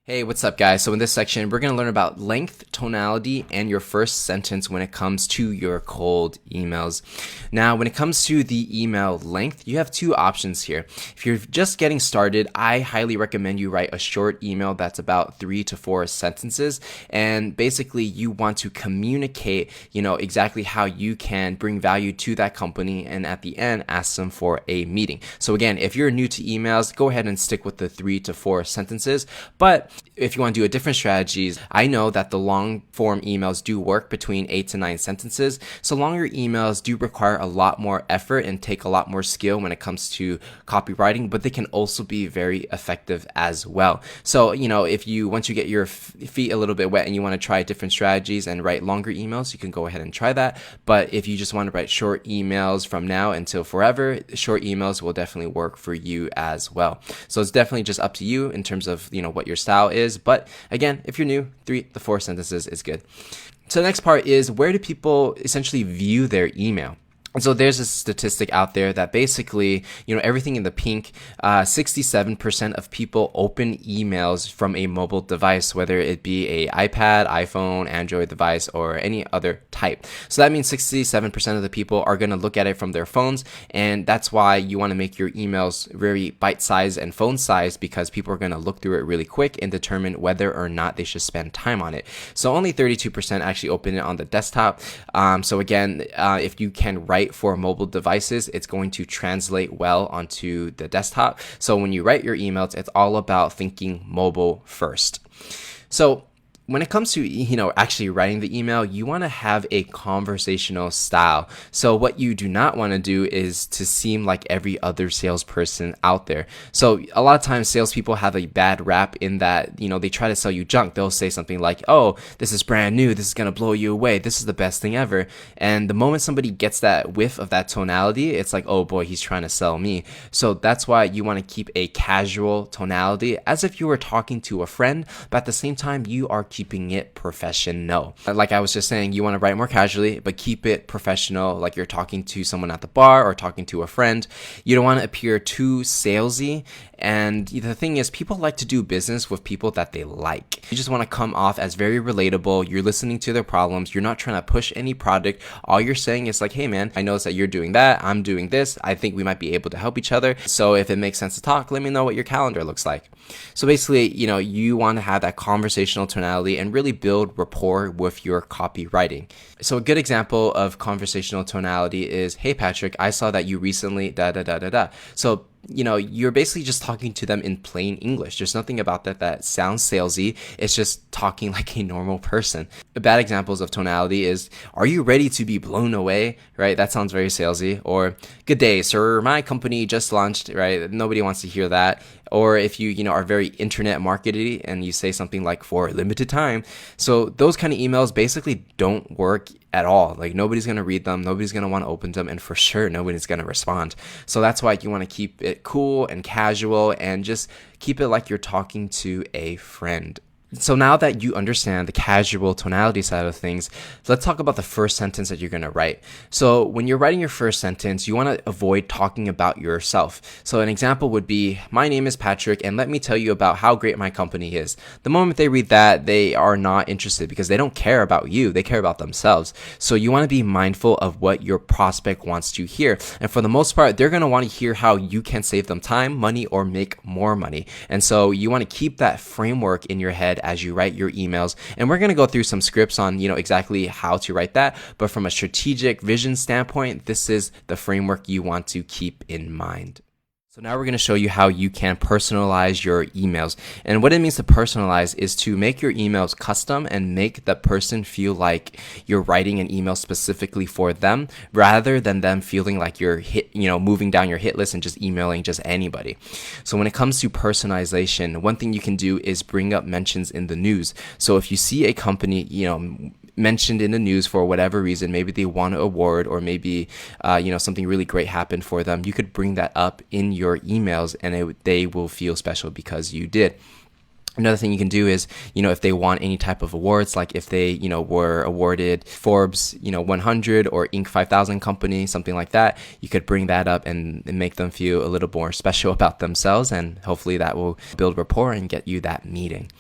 Hey, what's up, guys? So in this section, we're going to learn about length, tonality, and your first sentence when it comes to your cold emails. Now, when it comes to the email length, you have two options here. If you're just getting started, I highly recommend you write a short email that's about 3 to 4 sentences. And basically, you want to communicate, exactly how you can bring value to that company. And at the end, ask them for a meeting. So again, if you're new to emails, go ahead and stick with the 3 to 4 sentences. But if you want to do a different strategies, I know that the long form emails do work between 8 to 9 sentences. So longer emails do require a lot more effort and take a lot more skill when it comes to copywriting, but they can also be very effective as well. So, if you, once you get your feet a little bit wet and you want to try different strategies and write longer emails, you can go ahead and try that. But if you just want to write short emails from now until forever, short emails will definitely work for you as well. So it's definitely just up to you in terms of, what your style is. But again, if you're new, 3 to 4 sentences is good. So the next part is, where do people essentially view their email? And so there's a statistic out there that basically, everything in the pink, 67% of people open emails from a mobile device, whether it be a iPad, iPhone, Android device, or any other type. So that means 67% of the people are going to look at it from their phones. And that's why you want to make your emails very bite-sized and phone-sized, because people are going to look through it really quick and determine whether or not they should spend time on it. So only 32% actually open it on the desktop. So again, if you can write for mobile devices, it's going to translate well onto the desktop. So when you write your emails, it's all about thinking mobile first. So when it comes to, actually writing the email, you want to have a conversational style. So what you do not want to do is to seem like every other salesperson out there. So a lot of times salespeople have a bad rap in that, they try to sell you junk. They'll say something like, oh, this is brand new. This is going to blow you away. This is the best thing ever. And the moment somebody gets that whiff of that tonality, it's like, oh boy, he's trying to sell me. So that's why you want to keep a casual tonality, as if you were talking to a friend, but at the same time, you are keeping it professional. Like I was just saying, you want to write more casually, but keep it professional, like you're talking to someone at the bar or talking to a friend. You don't want to appear too salesy. And the thing is, people like to do business with people that they like. You just want to come off as very relatable. You're listening to their problems. You're not trying to push any product. All you're saying is like, hey man, I noticed that you're doing that. I'm doing this. I think we might be able to help each other. So if it makes sense to talk, let me know what your calendar looks like. So basically, you want to have that conversational tonality and really build rapport with your copywriting. So a good example of conversational tonality is, hey Patrick, I saw that you recently da da da da da. So you're basically just talking to them in plain English. There's nothing about that sounds salesy. It's just talking like a normal person. Bad examples of tonality is, are you ready to be blown away? Right? That sounds very salesy. Or, good day, sir. My company just launched, right? Nobody wants to hear that. Or if you, are very internet markety and you say something like, for a limited time. So those kind of emails basically don't work at all. Like nobody's going to read them. Nobody's going to want to open them. And for sure, nobody's going to respond. So that's why you want to keep it cool and casual and just keep it like you're talking to a friend. So now that you understand the casual tonality side of things, let's talk about the first sentence that you're going to write. So when you're writing your first sentence, you want to avoid talking about yourself. So an example would be, my name is Patrick, and let me tell you about how great my company is. The moment they read that, they are not interested because they don't care about you. They care about themselves. So you want to be mindful of what your prospect wants to hear. And for the most part, they're going to want to hear how you can save them time, money, or make more money. And so you want to keep that framework in your head as you write your emails. And we're going to go through some scripts on, exactly how to write that. But from a strategic vision standpoint, this is the framework you want to keep in mind. So now we're going to show you how you can personalize your emails. And what it means to personalize is to make your emails custom and make the person feel like you're writing an email specifically for them, rather than them feeling like you're moving down your hit list and just emailing just anybody. So when it comes to personalization, one thing you can do is bring up mentions in the news. So if you see a company, mentioned in the news for whatever reason, maybe they won an award, or maybe something really great happened for them, you could bring that up in your emails, and they will feel special because you did. Another thing you can do is, if they want any type of awards, like if they, were awarded Forbes, 100 or Inc. 5000 company, something like that, you could bring that up and make them feel a little more special about themselves. And hopefully that will build rapport and get you that meeting.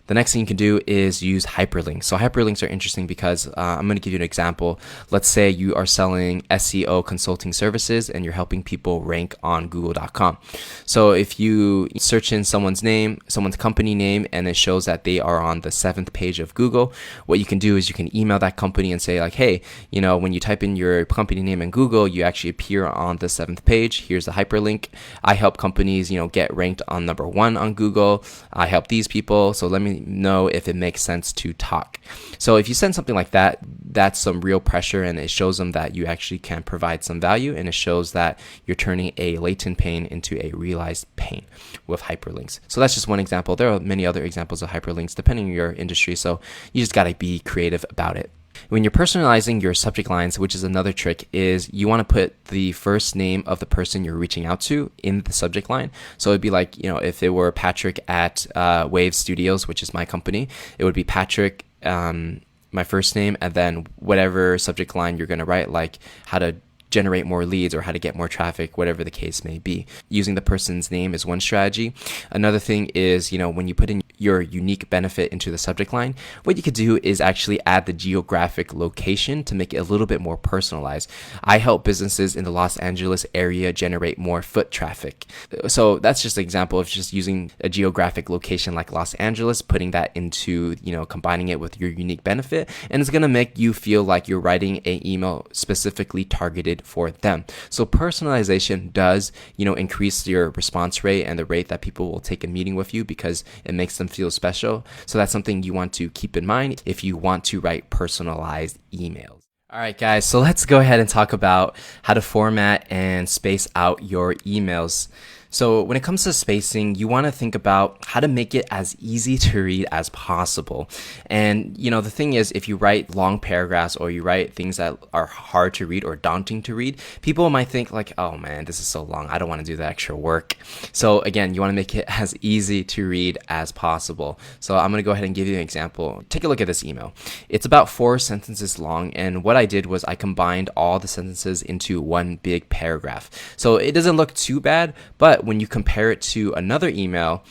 The next thing you can do is use hyperlinks. So hyperlinks are interesting because I'm going to give you an example. Let's say you are selling SEO consulting services and you're helping people rank on google.com. So if you search in someone's name, someone's company name, and it shows that they are on the 7th page of Google, what you can do is you can email that company and say like, hey, when you type in your company name in Google, you actually appear on the 7th page. Here's the hyperlink. I help companies, get ranked on number 1 on Google. I help these people. So let me know if it makes sense to talk. So if you send something like that, that's some real pressure, and it shows them that you actually can provide some value, and it shows that you're turning a latent pain into a realized pain with hyperlinks. So that's just one example. There are many other examples of hyperlinks depending on your industry, so you just got to be creative about it. When you're personalizing your subject lines, which is another trick, is you want to put the first name of the person you're reaching out to in the subject line. So it'd be like, if it were Patrick at Wave Studios, which is my company, it would be Patrick, my first name, and then whatever subject line you're going to write, like how to generate more leads or how to get more traffic, whatever the case may be. Using the person's name is one strategy. Another thing is, when you put in your unique benefit into the subject line, what you could do is actually add the geographic location to make it a little bit more personalized. I help businesses in the Los Angeles area generate more foot traffic. So that's just an example of just using a geographic location like Los Angeles, putting that into, combining it with your unique benefit, and it's going to make you feel like you're writing an email specifically targeted for them. So personalization does, increase your response rate and the rate that people will take a meeting with you because it makes them feel special. So that's something you want to keep in mind if you want to write personalized emails. All right, guys, so let's go ahead and talk about how to format and space out your emails. So when it comes to spacing, you want to think about how to make it as easy to read as possible. And, the thing is, if you write long paragraphs or you write things that are hard to read or daunting to read, people might think like, oh man, this is so long. I don't want to do the extra work. So again, you want to make it as easy to read as possible. So I'm going to go ahead and give you an example. Take a look at this email. It's about 4 sentences long. And what I did was I combined all the sentences into one big paragraph. So it doesn't look too bad, but when you compare it to another email,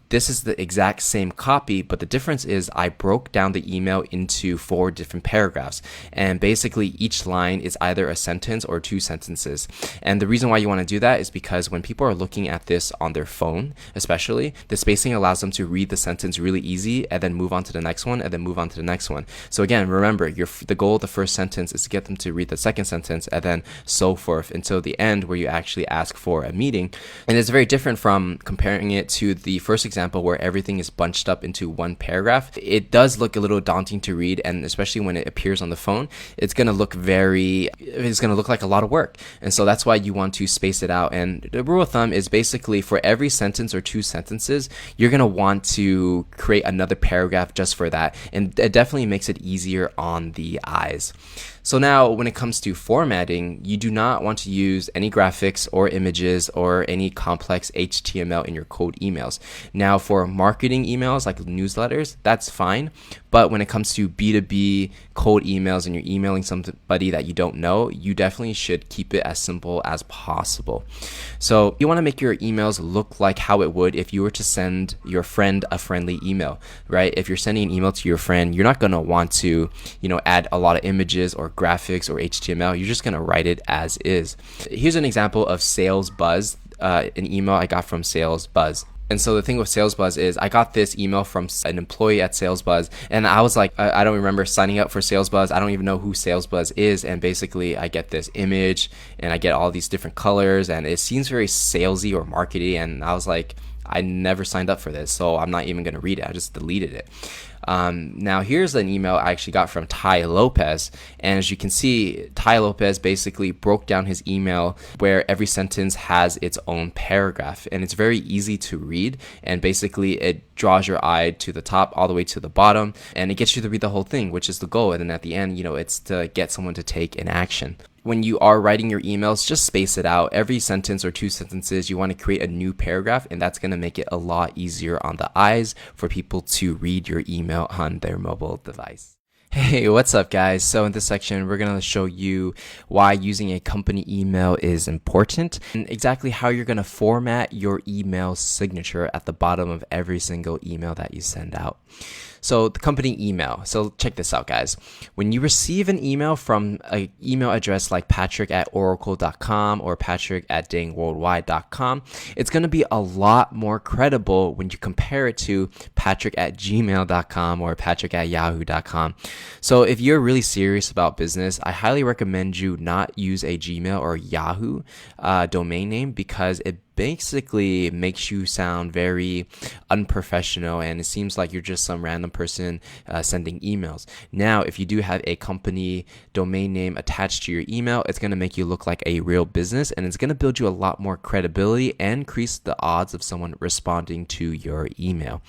this is the exact same copy, but the difference is I broke down the email into 4 different paragraphs. And basically each line is either a sentence or 2 sentences. And the reason why you want to do that is because when people are looking at this on their phone, especially, the spacing allows them to read the sentence really easy and then move on to the next one and then move on to the next one. So again, remember, the goal of the first sentence is to get them to read the second sentence and then so forth until the end where you actually ask for a meeting. And it's very different from comparing it to the first example where everything is bunched up into one paragraph. It does look a little daunting to read, and especially when it appears on the phone, it's going to look like a lot of work. And so that's why you want to space it out. And the rule of thumb is basically for every sentence or 2 sentences, you're going to want to create another paragraph just for that. And it definitely makes it easier on the eyes. So now when it comes to formatting, you do not want to use any graphics or images or any complex HTML in your cold emails. Now for marketing emails like newsletters, that's fine. But when it comes to B2B cold emails and you're emailing somebody that you don't know, you definitely should keep it as simple as possible. So you want to make your emails look like how it would if you were to send your friend a friendly email, right? If you're sending an email to your friend, you're not going to want to, add a lot of images or graphics or HTML. You're just going to write it as is. Here's an example of Sales Buzz, an email I got from Sales Buzz. And so the thing with Sales Buzz is I got this email from an employee at Sales Buzz, and I was like, I don't remember signing up for Sales Buzz. I don't even know who Sales Buzz is. And basically I get this image and I get all these different colors and it seems very salesy or markety. And I was like, I never signed up for this, so I'm not even going to read it. I just deleted it. Now here's an email I actually got from Ty Lopez, and as you can see, Ty Lopez basically broke down his email where every sentence has its own paragraph, and it's very easy to read, and basically it draws your eye to the top all the way to the bottom, and it gets you to read the whole thing, which is the goal. And then at the end, it's to get someone to take an action. When you are writing your emails, just space it out. Every sentence or 2 sentences, you want to create a new paragraph, and that's going to make it a lot easier on the eyes for people to read your email on their mobile device. Hey, what's up guys? So in this section, we're going to show you why using a company email is important and exactly how you're going to format your email signature at the bottom of every single email that you send out. So the company email. So check this out, guys. When you receive an email from an email address like patrick@oracle.com or patrick@dingworldwide.com, it's going to be a lot more credible when you compare it to patrick@gmail.com or patrick@yahoo.com. So if you're really serious about business, I highly recommend you not use a Gmail or Yahoo domain name, because it basically makes you sound very unprofessional and it seems like you're just some random person sending emails. Now, if you do have a company domain name attached to your email, it's going to make you look like a real business, and it's going to build you a lot more credibility and increase the odds of someone responding to your email.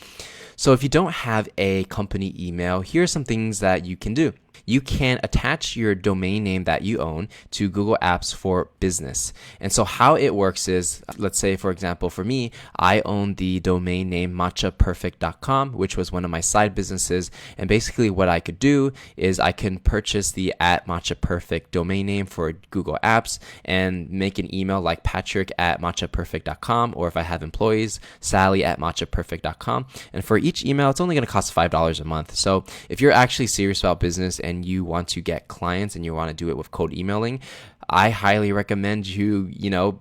So if you don't have a company email, here are some things that you can do. You can attach your domain name that you own to Google Apps for Business. And so how it works is, let's say, for example, for me, I own the domain name matchaperfect.com, which was one of my side businesses. And basically what I could do is I can purchase the @matchaperfect domain name for Google Apps and make an email like patrick@matchaperfect.com, or if I have employees, sally@matchaperfect.com. And for each email, it's only going to cost $5 a month. So if you're actually serious about business and you want to get clients and you want to do it with cold emailing, I highly recommend you,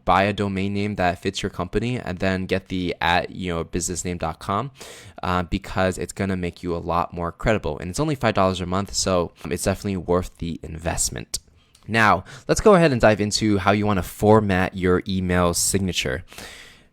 buy a domain name that fits your company and then get the @businessname.com because it's going to make you a lot more credible. And it's only $5 a month, so it's definitely worth the investment. Now, let's go ahead and dive into how you want to format your email signature.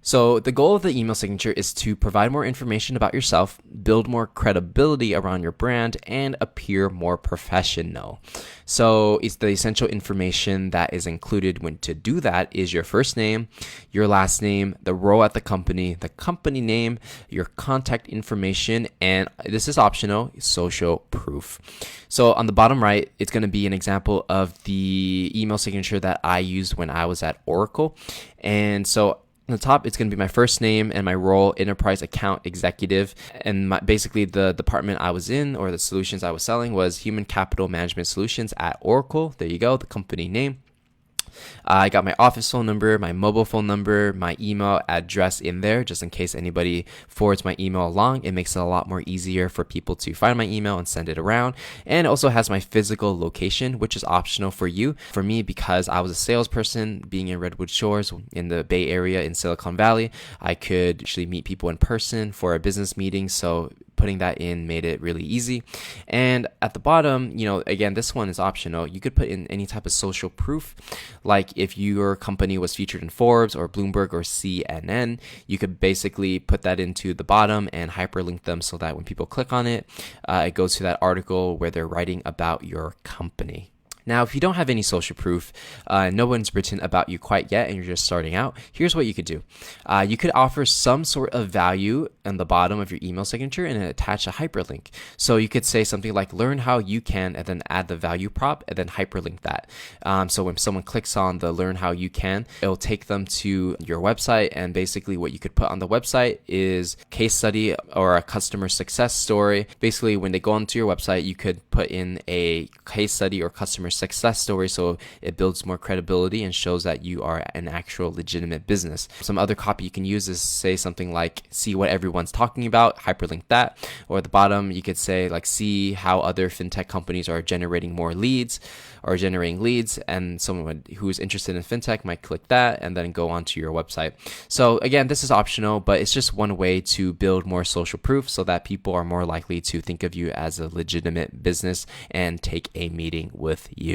So the goal of the email signature is to provide more information about yourself, build more credibility around your brand, and appear more professional. So it's the essential information that is included when to do that is your first name, your last name, the role at the company name, your contact information, and this is optional, social proof. So on the bottom right, it's going to be an example of the email signature that I used when I was at Oracle. And so on the top, it's going to be my first name and my role, enterprise account executive. And basically the department I was in, or the solutions I was selling, was human capital management solutions at Oracle. There you go, the company name. I got my office phone number, my mobile phone number, my email address in there, just in case anybody forwards my email along. It makes it a lot more easier for people to find my email and send it around. And it also has my physical location, which is optional for you. For me, because I was a salesperson, being in Redwood Shores in the Bay Area in Silicon Valley, I could actually meet people in person for a business meeting. So putting that in made it really easy. And at the bottom, again, this one is optional. You could put in any type of social proof, like if your company was featured in Forbes or Bloomberg or CNN, you could basically put that into the bottom and hyperlink them so that when people click on it, it goes to that article where they're writing about your company. Now, if you don't have any social proof, no one's written about you quite yet, and you're just starting out, here's what you could do. You could offer some sort of value on the bottom of your email signature and attach a hyperlink. So you could say something like, learn how you can, and then add the value prop, and then hyperlink that. So when someone clicks on the learn how you can, it'll take them to your website, and basically what you could put on the website is case study or a customer success story. Basically, when they go onto your website, you could put in a case study or customer success story, so it builds more credibility and shows that you are an actual legitimate business. Some other copy you can use is say something like, see what everyone's talking about, hyperlink that. Or at the bottom, you could say like, see how other fintech companies are generating more leads or generating leads, and someone who's interested in fintech might click that and then go onto your website. So again, this is optional, but it's just one way to build more social proof so that people are more likely to think of you as a legitimate business and take a meeting with you.